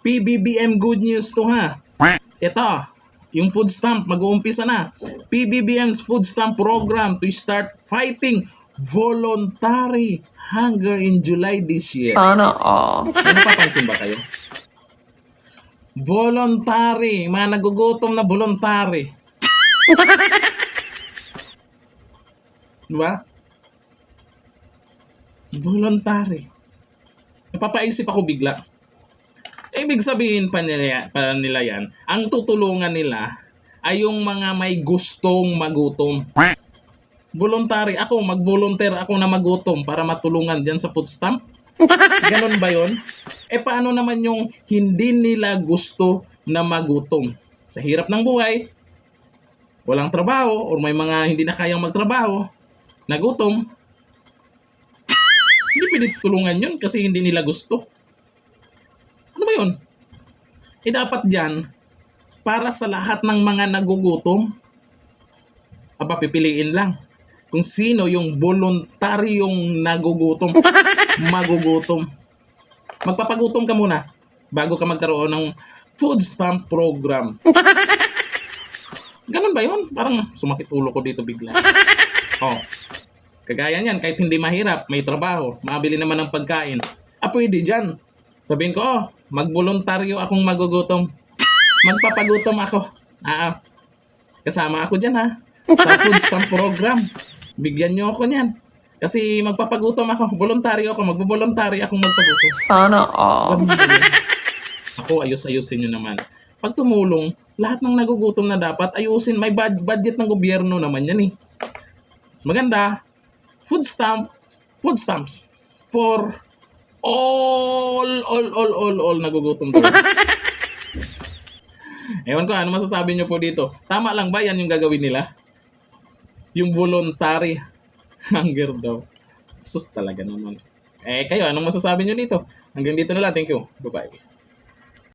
PBBM good news to ha. Ito, yung food stamp, mag-uumpisa na. PBBM's food stamp program to start fighting voluntary hunger in July this year. Sana all. May napapansin ba kayo? Voluntary, mga nagugutom na voluntary. Diba? Voluntary. Napapaisip ako bigla. Ibig sabihin pa nila yan, ang tutulungan nila ay yung mga may gustong magutom. Voluntary ako, mag-volunteer ako na magutom para matulungan dyan sa food stamp. Ganon ba yun? Paano naman yung hindi nila gusto na magutom? Sa hirap ng buhay, walang trabaho, or may mga hindi na kayang magtrabaho, nagutom. Hindi pwede tulungan yun kasi hindi nila gusto. Ano ba yun? Dapat dyan, para sa lahat ng mga nagugutom, pipiliin lang kung sino yung voluntaryong nagugutom, magugutom. Magpapagutom ka muna bago ka magkaroon ng food stamp program. Ganun ba yun? Parang sumakit ulo ko dito bigla. Kagaya niyan, kahit hindi mahirap, may trabaho, mabili naman ng pagkain. Pwede dyan. Sabihin ko, magboluntaryo akong magugutom. Magpapagutom ako. Kasama ako dyan ha. Sa food stamp program. Bigyan nyo ako niyan. Kasi magpapagutom ako. Voluntaryo ako. Magboboluntaryo akong magpagutom. Sana all. Ako, ayos-ayusin nyo naman. Pag tumulong, lahat ng nagugutom na dapat ayusin. May budget ng gobyerno naman yan eh. Mas maganda, food stamps for all nagugutom doon. Ewan ko, ano masasabi nyo po dito? Tama lang ba yan yung gagawin nila? Yung voluntary hunger daw. Sus talaga naman. Kayo, anong masasabi nyo dito? Hanggang dito na lang. Thank you. Bye-bye.